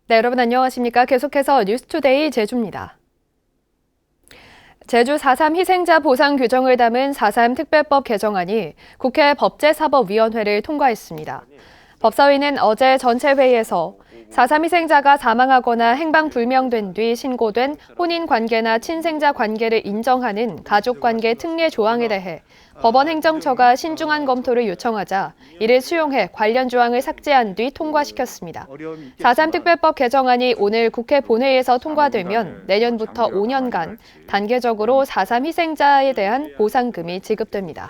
네, 여러분 안녕하십니까? 계속해서 뉴스투데이 제주입니다. 제주 4.3 희생자 보상 규정을 담은 4.3 특별법 개정안이 국회 법제사법위원회를 통과했습니다. 법사위는 어제 전체 회의에서 4.3 희생자가 사망하거나 행방불명된 뒤 신고된 혼인관계나 친생자 관계를 인정하는 가족관계 특례 조항에 대해 법원 행정처가 신중한 검토를 요청하자 이를 수용해 관련 조항을 삭제한 뒤 통과시켰습니다. 4.3 특별법 개정안이 오늘 국회 본회의에서 통과되면 내년부터 5년간 단계적으로 4.3 희생자에 대한 보상금이 지급됩니다.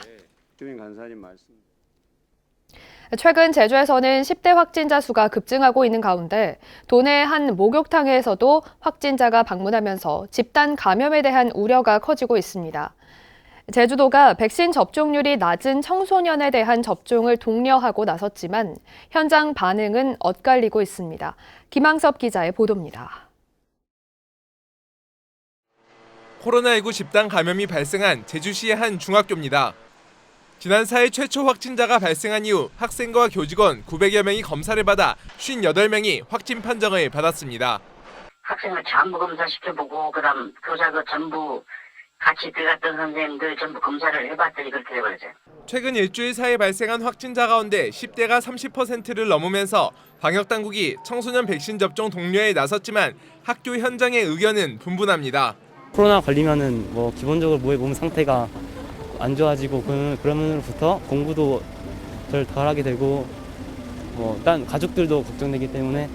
최근 제주에서는 10대 확진자 수가 급증하고 있는 가운데 도내 한 목욕탕에서도 확진자가 방문하면서 집단 감염에 대한 우려가 커지고 있습니다. 제주도가 백신 접종률이 낮은 청소년에 대한 접종을 독려하고 나섰지만 현장 반응은 엇갈리고 있습니다. 김항섭 기자의 보도입니다. 코로나19 집단 감염이 발생한 제주시의 한 중학교입니다. 지난 4일 최초 확진자가 발생한 이후 학생과 교직원 900여 명이 검사를 받아 58명이 확진 판정을 받았습니다. 학생을 전부 검사시켜보고 그다음 교사도 전부 같이 들어갔던 선생님들 전부 검사를 해봤더니 그렇게 돼버렸어요. 최근 일주일 사이에 발생한 확진자 가운데 10대가 30%를 넘으면서 방역당국이 청소년 백신 접종 독려에 나섰지만 학교 현장의 의견은 분분합니다. 코로나 걸리면은 기본적으로 몸 상태가 안 좋아지고 그러면부터 공부도 덜 하게 되고 일단 가족들도 걱정되기 때문에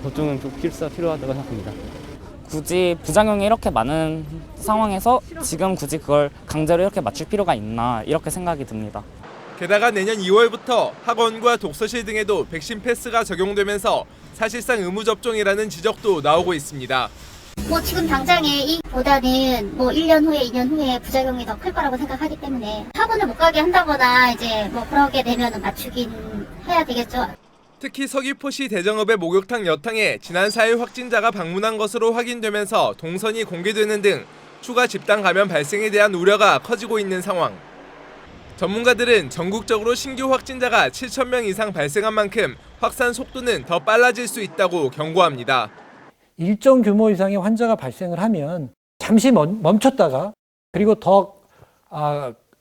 접종은 필요하다고 생각합니다. 굳이 부작용이 이렇게 많은 상황에서 지금 굳이 그걸 강제로 이렇게 맞출 필요가 있나 이렇게 생각이 듭니다. 게다가 내년 2월부터 학원과 독서실 등에도 백신 패스가 적용되면서 사실상 의무 접종이라는 지적도 나오고 있습니다. 지금 당장에 이보다는 1년 후에 2년 후에 부작용이 더 클 거라고 생각하기 때문에 학원을 못 가게 한다거나 이제 그러게 되면 맞추긴 해야 되겠죠. 특히 서귀포시 대정읍의 목욕탕 여탕에 지난 4일 확진자가 방문한 것으로 확인되면서 동선이 공개되는 등 추가 집단 감염 발생에 대한 우려가 커지고 있는 상황. 전문가들은 전국적으로 신규 확진자가 7,000명 이상 발생한 만큼 확산 속도는 더 빨라질 수 있다고 경고합니다. 일정 규모 이상의 환자가 발생을 하면 잠시 멈췄다가 그리고 더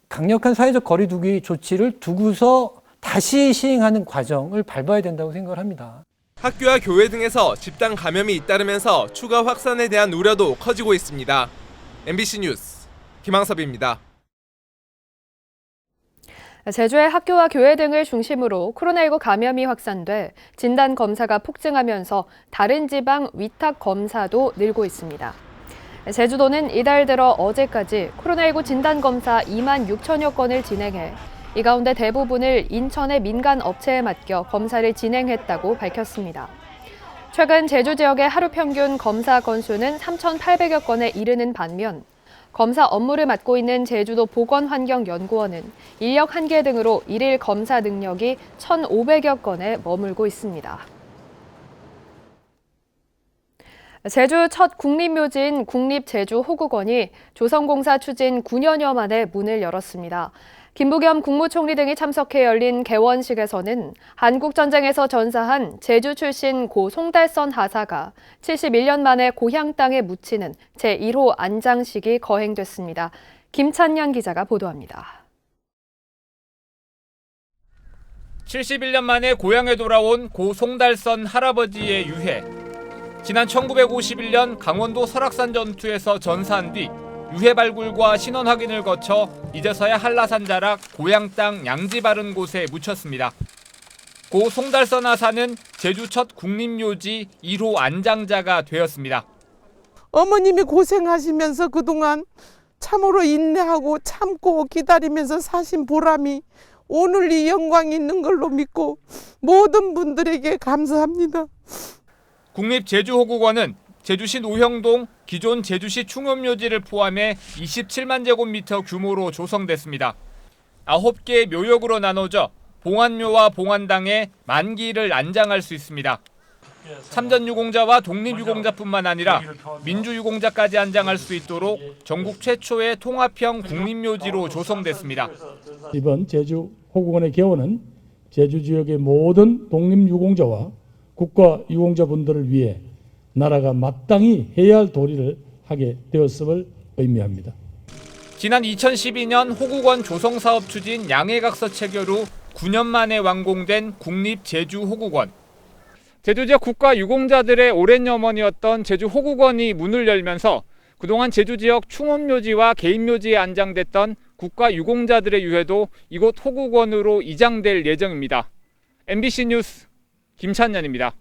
강력한 사회적 거리 두기 조치를 두고서 다시 시행하는 과정을 밟아야 된다고 생각을 합니다. 학교와 교회 등에서 집단 감염이 잇따르면서 추가 확산에 대한 우려도 커지고 있습니다. MBC 뉴스 김항섭입니다. 제주의 학교와 교회 등을 중심으로 코로나19 감염이 확산돼 진단 검사가 폭증하면서 다른 지방 위탁 검사도 늘고 있습니다. 제주도는 이달 들어 어제까지 코로나19 진단 검사 2만 6천여 건을 진행해 이 가운데 대부분을 인천의 민간 업체에 맡겨 검사를 진행했다고 밝혔습니다. 최근 제주 지역의 하루 평균 검사 건수는 3,800여 건에 이르는 반면 검사 업무를 맡고 있는 제주도 보건환경연구원은 인력 한계 등으로 일일 검사 능력이 1,500여 건에 머물고 있습니다. 제주 첫 국립묘지인 국립제주호국원이 조성공사 추진 9년여 만에 문을 열었습니다. 김부겸 국무총리 등이 참석해 열린 개원식에서는 한국전쟁에서 전사한 제주 출신 고 송달선 하사가 71년 만에 고향 땅에 묻히는 제1호 안장식이 거행됐습니다. 김찬양 기자가 보도합니다. 71년 만에 고향에 돌아온 고 송달선 할아버지의 유해. 지난 1951년 강원도 설악산 전투에서 전사한 뒤 유해 발굴과 신원 확인을 거쳐 이제서야 한라산 자락 고향 땅 양지 바른 곳에 묻혔습니다. 고 송달선 하사는 제주 첫 국립묘지 1호 안장자가 되었습니다. 어머님이 고생하시면서 그동안 참으로 인내하고 참고 기다리면서 사신 보람이 오늘 이 영광이 있는 걸로 믿고 모든 분들에게 감사합니다. 국립제주호국원은 제주시 노형동 기존 제주시 충원묘지를 포함해 27만 제곱미터 규모로 조성됐습니다. 9개의 묘역으로 나눠져 봉안묘와 봉안당에 만기를 안장할 수 있습니다. 참전유공자와 독립유공자뿐만 아니라 민주유공자까지 안장할 수 있도록 전국 최초의 통합형 국립묘지로 조성됐습니다. 이번 제주호국원의 개원은 제주 지역의 모든 독립유공자와 국가 유공자분들을 위해 나라가 마땅히 해야 할 도리를 하게 되었음을 의미합니다. 지난 2012년 호국원 조성사업 추진 양해각서 체결 후 9년 만에 완공된 국립제주호국원. 제주 지역 국가 유공자들의 오랜 염원이었던 제주 호국원이 문을 열면서 그동안 제주 지역 충원묘지와 개인묘지에 안장됐던 국가 유공자들의 유해도 이곳 호국원으로 이장될 예정입니다. MBC 뉴스 김찬년입니다.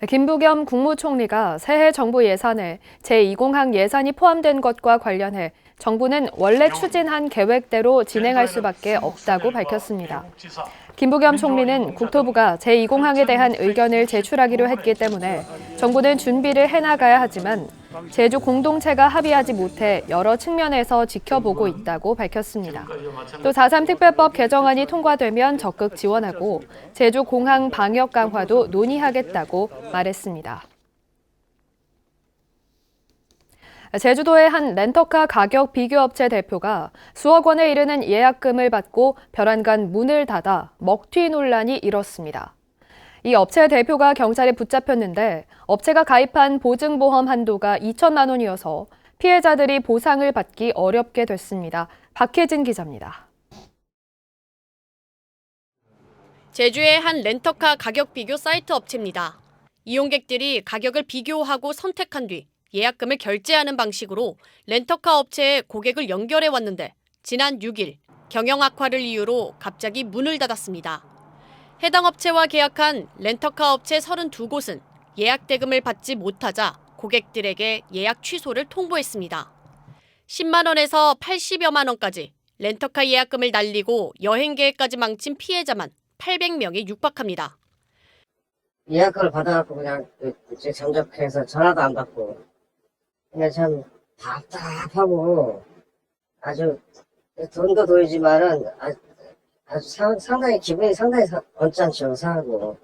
김부겸 국무총리가 새해 정부 예산에 제2공항 예산이 포함된 것과 관련해 정부는 원래 추진한 계획대로 진행할 수밖에 없다고 밝혔습니다. 김부겸 총리는 국토부가 제2공항에 대한 의견을 제출하기로 했기 때문에 정부는 준비를 해나가야 하지만 제주 공동체가 합의하지 못해 여러 측면에서 지켜보고 있다고 밝혔습니다. 또 4.3 특별법 개정안이 통과되면 적극 지원하고 제주 공항 방역 강화도 논의하겠다고 말했습니다. 제주도의 한 렌터카 가격 비교업체 대표가 수억 원에 이르는 예약금을 받고 별안간 문을 닫아 먹튀 논란이 일었습니다. 이 업체 대표가 경찰에 붙잡혔는데 업체가 가입한 보증보험 한도가 2천만 원이어서 피해자들이 보상을 받기 어렵게 됐습니다. 박혜진 기자입니다. 제주의 한 렌터카 가격 비교 사이트 업체입니다. 이용객들이 가격을 비교하고 선택한 뒤 예약금을 결제하는 방식으로 렌터카 업체에 고객을 연결해 왔는데 지난 6일 경영 악화를 이유로 갑자기 문을 닫았습니다. 해당 업체와 계약한 렌터카 업체 32곳은 예약 대금을 받지 못하자 고객들에게 예약 취소를 통보했습니다. 10만 원에서 80여만 원까지 렌터카 예약금을 날리고 여행 계획까지 망친 피해자만 800명에 육박합니다. 예약금을 받아갖고 그냥 잠적해서 전화도 안 받고 그냥 참 답답하고 아주 돈도 돈이지만은 아주 상당히 기분이 상당히 언짢죠. 상하고.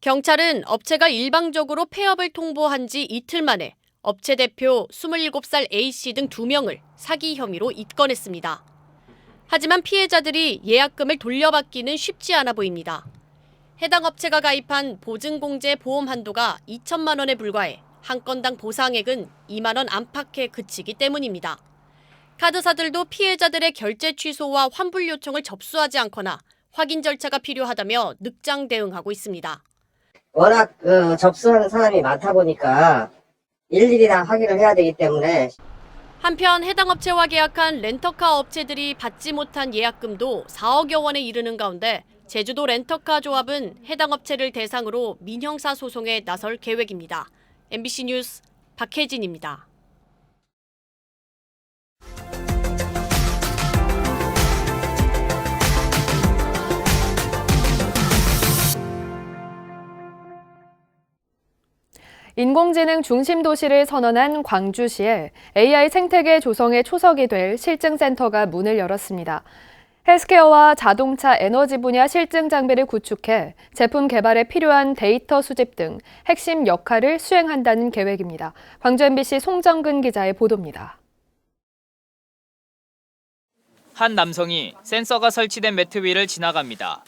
경찰은 업체가 일방적으로 폐업을 통보한 지 이틀 만에 업체 대표 27살 A씨 등 2명을 사기 혐의로 입건했습니다. 하지만 피해자들이 예약금을 돌려받기는 쉽지 않아 보입니다. 해당 업체가 가입한 보증공제 보험 한도가 2천만 원에 불과해 한 건당 보상액은 2만 원 안팎에 그치기 때문입니다. 카드사들도 피해자들의 결제 취소와 환불 요청을 접수하지 않거나 확인 절차가 필요하다며 늑장 대응하고 있습니다. 워낙 접수하는 사람이 많다 보니까 일일이 다 확인을 해야 되기 때문에. 한편 해당 업체와 계약한 렌터카 업체들이 받지 못한 예약금도 4억여 원에 이르는 가운데 제주도 렌터카 조합은 해당 업체를 대상으로 민형사 소송에 나설 계획입니다. MBC 뉴스 박혜진입니다. 인공지능 중심 도시를 선언한 광주시에 AI 생태계 조성의 초석이 될 실증센터가 문을 열었습니다. 헬스케어와 자동차 에너지 분야 실증 장비를 구축해 제품 개발에 필요한 데이터 수집 등 핵심 역할을 수행한다는 계획입니다. 광주 MBC 송정근 기자의 보도입니다. 한 남성이 센서가 설치된 매트 위를 지나갑니다.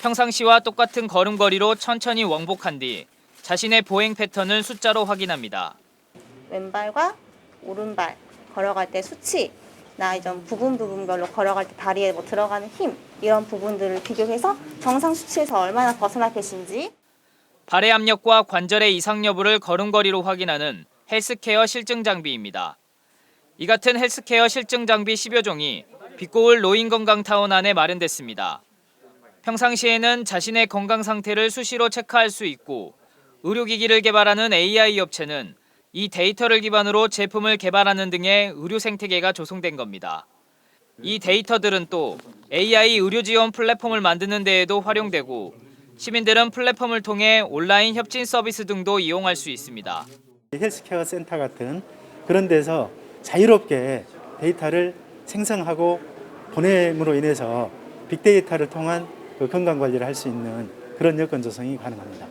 평상시와 똑같은 걸음걸이로 천천히 왕복한 뒤 자신의 보행 패턴을 숫자로 확인합니다. 왼발과 오른발 걸어갈 때 수치나 이런 부분별로 걸어갈 때 다리에 들어가는 힘 이런 부분들을 비교해서 정상 수치에서 얼마나 벗어나 계신지. 발의 압력과 관절의 이상 여부를 걸음걸이로 확인하는 헬스케어 실증 장비입니다. 이 같은 헬스케어 실증 장비 10여 종이 빛고울 노인건강타운 안에 마련됐습니다. 평상시에는 자신의 건강 상태를 수시로 체크할 수 있고 의료기기를 개발하는 AI 업체는 이 데이터를 기반으로 제품을 개발하는 등의 의료 생태계가 조성된 겁니다. 이 데이터들은 또 AI 의료 지원 플랫폼을 만드는 데에도 활용되고 시민들은 플랫폼을 통해 온라인 협진 서비스 등도 이용할 수 있습니다. 헬스케어 센터 같은 그런 데서 자유롭게 데이터를 생성하고 보냄으로 인해서 빅데이터를 통한 건강관리를 할 수 있는 그런 여건 조성이 가능합니다.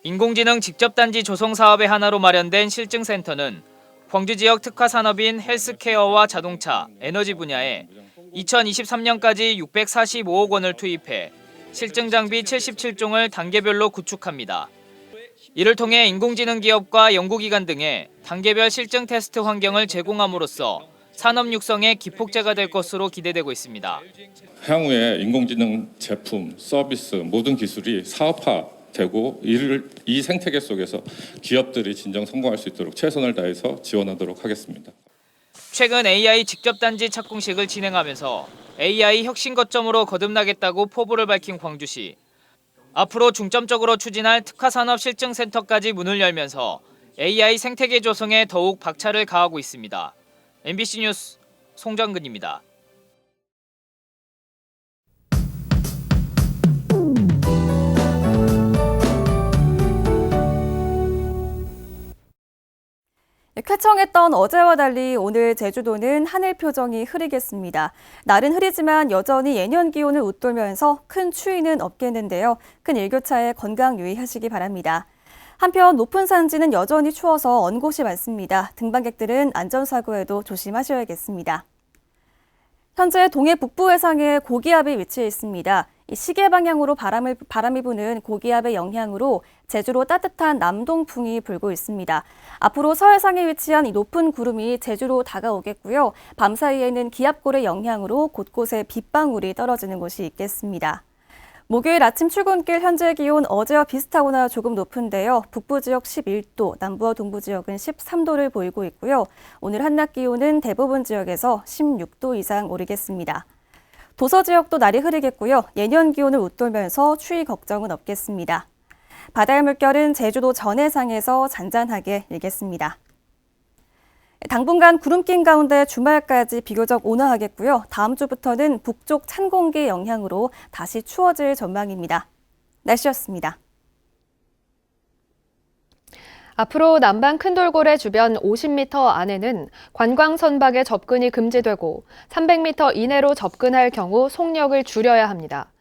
인공지능 직접단지 조성 사업의 하나로 마련된 실증센터는 광주 지역 특화 산업인 헬스케어와 자동차, 에너지 분야에 2023년까지 645억 원을 투입해 실증 장비 77종을 단계별로 구축합니다. 이를 통해 인공지능 기업과 연구기관 등에 단계별 실증 테스트 환경을 제공함으로써 산업 육성의 기폭제가 될 것으로 기대되고 있습니다. 향후에 인공지능 제품, 서비스, 모든 기술이 사업화되고 이 생태계 속에서 기업들이 진정 성공할 수 있도록 최선을 다해서 지원하도록 하겠습니다. 최근 AI 직접단지 착공식을 진행하면서 AI 혁신 거점으로 거듭나겠다고 포부를 밝힌 광주시. 앞으로 중점적으로 추진할 특화산업 실증센터까지 문을 열면서 AI 생태계 조성에 더욱 박차를 가하고 있습니다. MBC 뉴스 송정근입니다. 쾌청했던 어제와 달리 오늘 제주도는 하늘 표정이 흐리겠습니다. 날은 흐리지만 여전히 예년 기온을 웃돌면서 큰 추위는 없겠는데요. 큰 일교차에 건강 유의하시기 바랍니다. 한편 높은 산지는 여전히 추워서 언 곳이 많습니다. 등반객들은 안전사고에도 조심하셔야겠습니다. 현재 동해 북부 해상에 고기압이 위치해 있습니다. 이 시계 방향으로 바람이 부는 고기압의 영향으로 제주로 따뜻한 남동풍이 불고 있습니다. 앞으로 서해상에 위치한 이 높은 구름이 제주로 다가오겠고요. 밤 사이에는 기압골의 영향으로 곳곳에 빗방울이 떨어지는 곳이 있겠습니다. 목요일 아침 출근길 현재 기온 어제와 비슷하거나 조금 높은데요. 북부 지역 11도, 남부와 동부 지역은 13도를 보이고 있고요. 오늘 한낮 기온은 대부분 지역에서 16도 이상 오르겠습니다. 도서 지역도 날이 흐리겠고요. 예년 기온을 웃돌면서 추위 걱정은 없겠습니다. 바다의 물결은 제주도 전해상에서 잔잔하게 일겠습니다. 당분간 구름 낀 가운데 주말까지 비교적 온화하겠고요. 다음 주부터는 북쪽 찬 공기 영향으로 다시 추워질 전망입니다. 날씨였습니다. 앞으로 남방 큰돌고래 주변 50m 안에는 관광 선박의 접근이 금지되고 300m 이내로 접근할 경우 속력을 줄여야 합니다.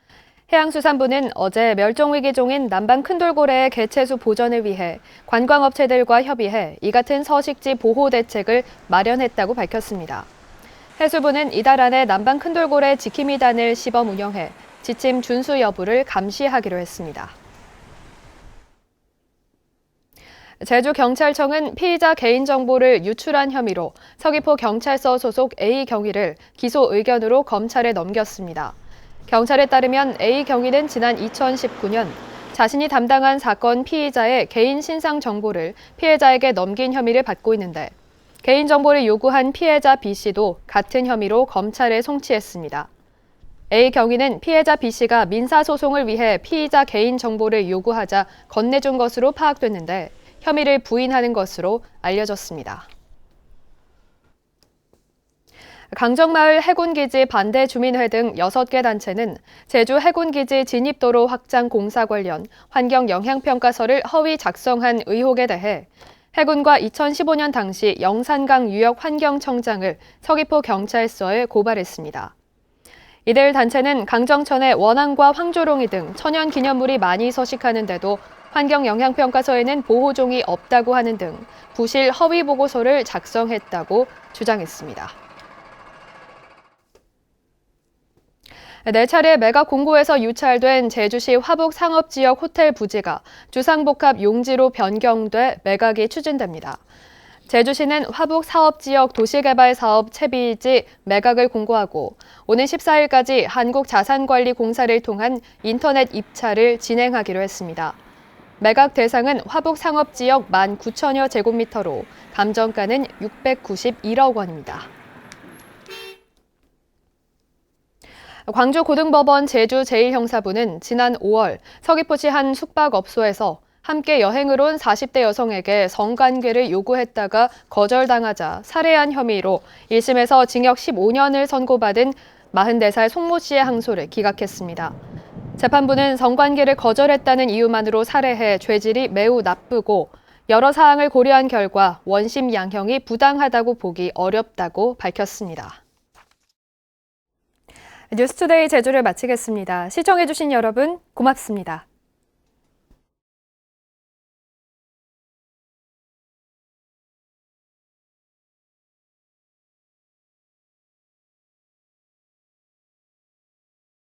해양수산부는 어제 멸종위기종인 남방 큰돌고래의 개체수 보전을 위해 관광업체들과 협의해 이 같은 서식지 보호 대책을 마련했다고 밝혔습니다. 해수부는 이달 안에 남방 큰돌고래 지킴이단을 시범 운영해 지침 준수 여부를 감시하기로 했습니다. 제주경찰청은 피의자 개인정보를 유출한 혐의로 서귀포 경찰서 소속 A 경위를 기소 의견으로 검찰에 넘겼습니다. 경찰에 따르면 A 경위는 지난 2019년 자신이 담당한 사건 피의자의 개인 신상 정보를 피해자에게 넘긴 혐의를 받고 있는데 개인정보를 요구한 피해자 B씨도 같은 혐의로 검찰에 송치했습니다. A 경위는 피해자 B씨가 민사소송을 위해 피의자 개인정보를 요구하자 건네준 것으로 파악됐는데 혐의를 부인하는 것으로 알려졌습니다. 강정마을 해군기지 반대 주민회 등 6개 단체는 제주 해군기지 진입도로 확장 공사 관련 환경 영향평가서를 허위 작성한 의혹에 대해 해군과 2015년 당시 영산강 유역 환경청장을 서귀포 경찰서에 고발했습니다. 이들 단체는 강정천의 원앙과 황조롱이 등 천연 기념물이 많이 서식하는데도 환경 영향평가서에는 보호종이 없다고 하는 등 부실 허위 보고서를 작성했다고 주장했습니다. 4차례 매각 공고에서 유찰된 제주시 화북 상업지역 호텔 부지가 주상복합 용지로 변경돼 매각이 추진됩니다. 제주시는 화북 사업지역 도시개발사업 채비지 매각을 공고하고 오는 14일까지 한국자산관리공사를 통한 인터넷 입찰을 진행하기로 했습니다. 매각 대상은 화북 상업지역 19,000여 제곱미터로 감정가는 691억 원입니다. 광주고등법원 제주 제1형사부는 지난 5월 서귀포시 한 숙박업소에서 함께 여행을 온 40대 여성에게 성관계를 요구했다가 거절당하자 살해한 혐의로 1심에서 징역 15년을 선고받은 44살 송모 씨의 항소를 기각했습니다. 재판부는 성관계를 거절했다는 이유만으로 살해해 죄질이 매우 나쁘고 여러 사항을 고려한 결과 원심 양형이 부당하다고 보기 어렵다고 밝혔습니다. 뉴스투데이 제주를 마치겠습니다. 시청해주신 여러분 고맙습니다.